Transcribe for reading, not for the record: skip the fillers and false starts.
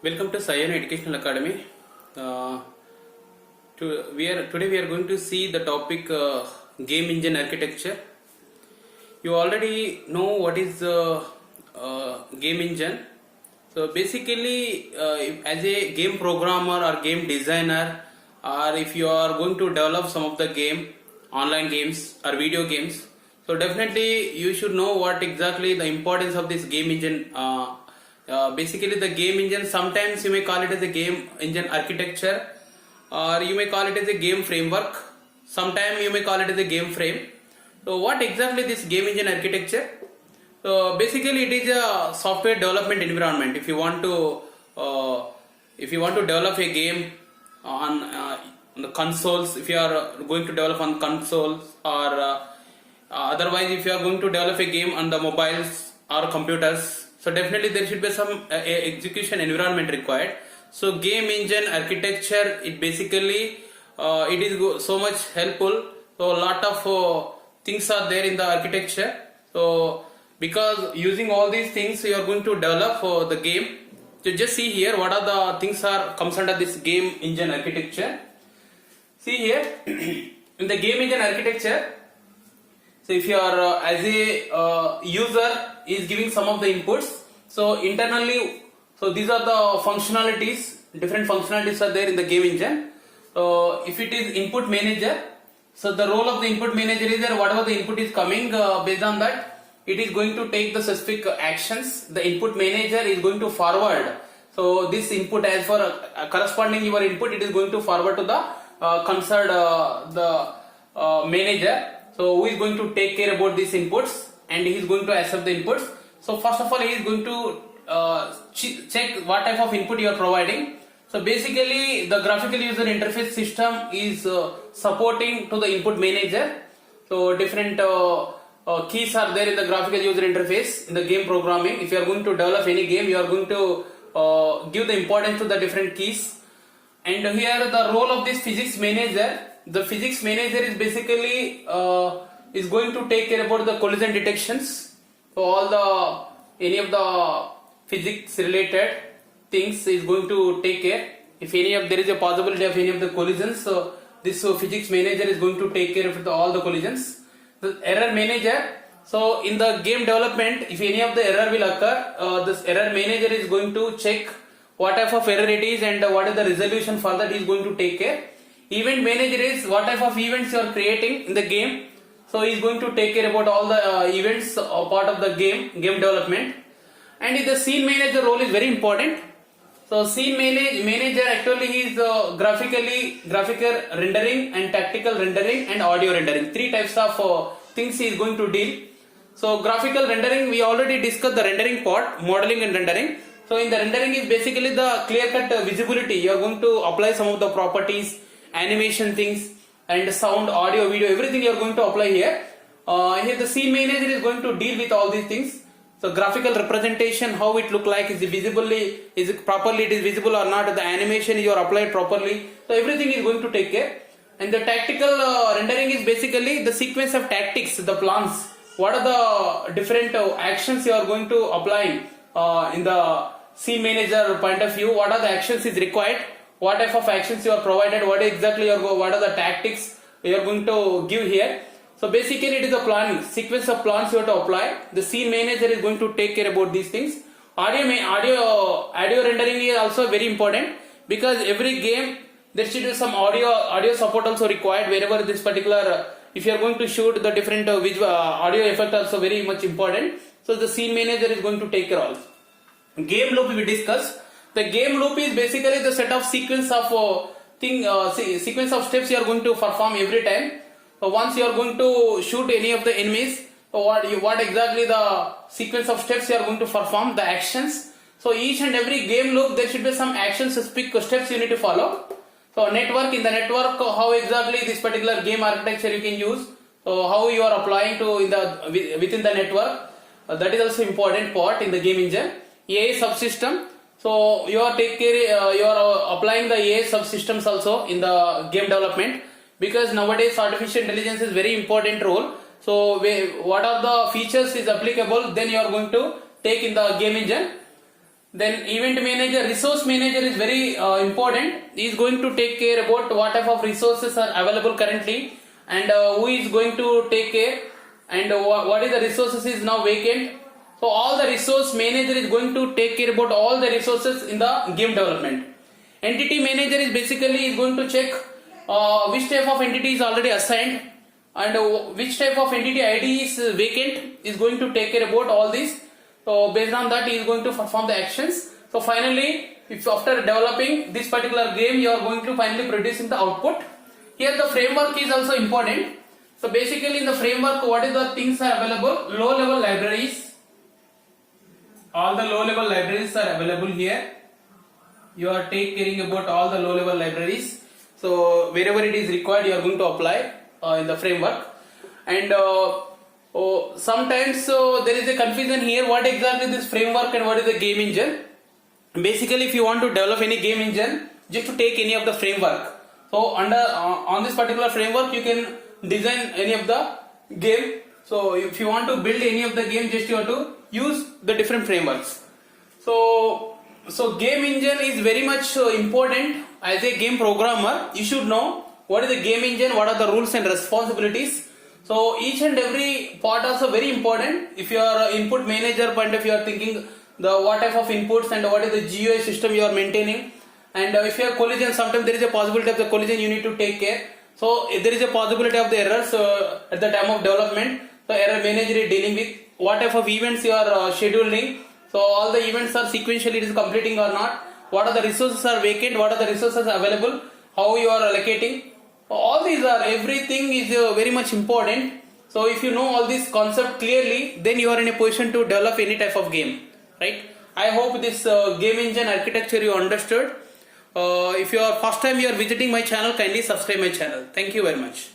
Welcome to Sayana Educational Academy. Today we are going to see the topic game engine architecture. You already know what is game engine. So basically, as a game programmer or game designer, or if you are going to develop some of the online games or video games, so definitely you should know what exactly the importance of this game engine. Basically, the game engine, sometimes you may call it as a game engine architecture, or you may call it as a game framework. Sometimes you may call it as a game frame. So what exactly this game engine architecture? So basically it is a software development environment. If you want to develop a game on the consoles, if you are going to develop on consoles, or otherwise if you are going to develop a game on the mobiles or computers, so definitely there should be some execution environment required. So game engine architecture, it basically it is so much helpful. So a lot of things are there in the architecture. So because using all these things you are going to develop the game. So just see here what are the things are comes under this game engine architecture. See here in the game engine architecture. So if you are as a user is giving some of the inputs, so internally, so these are the functionalities, different functionalities are there in the game engine. So if it is input manager, so the role of the input manager is that whatever the input is coming, based on that it is going to take the specific actions. The input manager is going to forward, so this input, as for corresponding your input, it is going to forward to the concerned manager. So who is going to take care about these inputs, and he is going to accept the inputs. So first of all, he is going to check what type of input you are providing. So basically the graphical user interface system is supporting to the input manager. So different keys are there in the graphical user interface in the game programming. If you are going to develop any game, you are going to give the importance to the different keys. And here the role of this physics manager. The physics manager is basically is going to take care about the collision detections. So all the any of the physics related things is going to take care. If there is a possibility of any of the collisions, so this physics manager is going to take care of all the collisions. The error manager. So in the game development, if any of the error will occur, this error manager is going to check what type of error it is and what is the resolution for that. He is going to take care. Event manager is what type of events you are creating in the game. So he is going to take care about all the events part of the game development. And the scene manager role is very important. So scene manager actually he is graphical rendering and tactical rendering and audio rendering. Three types of things he is going to deal. So graphical rendering, we already discussed the rendering part, modeling and rendering. So in the rendering is basically the clear-cut visibility. You are going to apply some of the properties, animation things, and sound, audio, video, everything you are going to apply here. Here the scene manager is going to deal with all these things. So graphical representation, how it look like, is it properly it is visible or not, the animation you are applied properly. So everything is going to take care. And the tactical rendering is basically the sequence of tactics, the plans. What are the different actions you are going to apply in the scene manager point of view? What are the actions is required? What type of actions you are provided? What are the tactics you are going to give here? So basically it is a planning, sequence of plans you have to apply. The scene manager is going to take care about these things. Audio rendering is also very important, because every game there should be some audio support also required. Wherever this particular, if you are going to shoot the different audio effect also very much important. So the scene manager is going to take care of. Game loop we discussed. The game loop is basically the set of sequence of sequence of steps you are going to perform every time. So once you are going to shoot any of the enemies, so what exactly the sequence of steps you are going to perform, the actions. So each and every game loop there should be some action specific steps you need to follow. So network, in the network, how exactly this particular game architecture you can use. So how you are applying to within the network, that is also important part in the game engine. AI subsystem. So you are applying the AI subsystems also in the game development, because nowadays artificial intelligence is very important role. So what are the features is applicable, then you are going to take in the game engine. Then event manager, resource manager is very important. He is going to take care about what type of resources are available currently, and who is going to take care, and what is the resources is now vacant. So all the resource manager is going to take care about all the resources in the game development. Entity manager is basically is going to check which type of entity is already assigned, and which type of entity ID is vacant, is going to take care about all this. So based on that, he is going to perform the actions. So finally, if after developing this particular game, you are going to finally producing the output. Here the framework is also important. So basically in the framework, what is the things are available? Low level libraries. All the low level libraries are available here. You are caring about all the low level libraries. So wherever it is required, you are going to apply in the framework. And sometimes there is a confusion here. What exactly this framework and what is the game engine? Basically, if you want to develop any game engine, just to take any of the framework. So under on this particular framework, you can design any of the game. So if you want to build any of the game, just you have to use the different frameworks. So game engine is very much important. As a game programmer, you should know what is the game engine, what are the rules and responsibilities. So each and every part also very important. If you are input manager point of view, you are thinking the what type of inputs and what is the GUI system you are maintaining. And if you have collision, sometimes there is a possibility of the collision you need to take care. So if there is a possibility of the errors at the time of development, the error manager is dealing with what type of events you are scheduling. So all the events are sequentially it is completing or not. What are the resources are vacant, what are the resources available, how you are allocating. All these are, everything is very much important. So if you know all this concept clearly, then you are in a position to develop any type of game, right? I hope this game engine architecture you understood. If you are first time you are visiting my channel, kindly subscribe my channel. Thank you very much.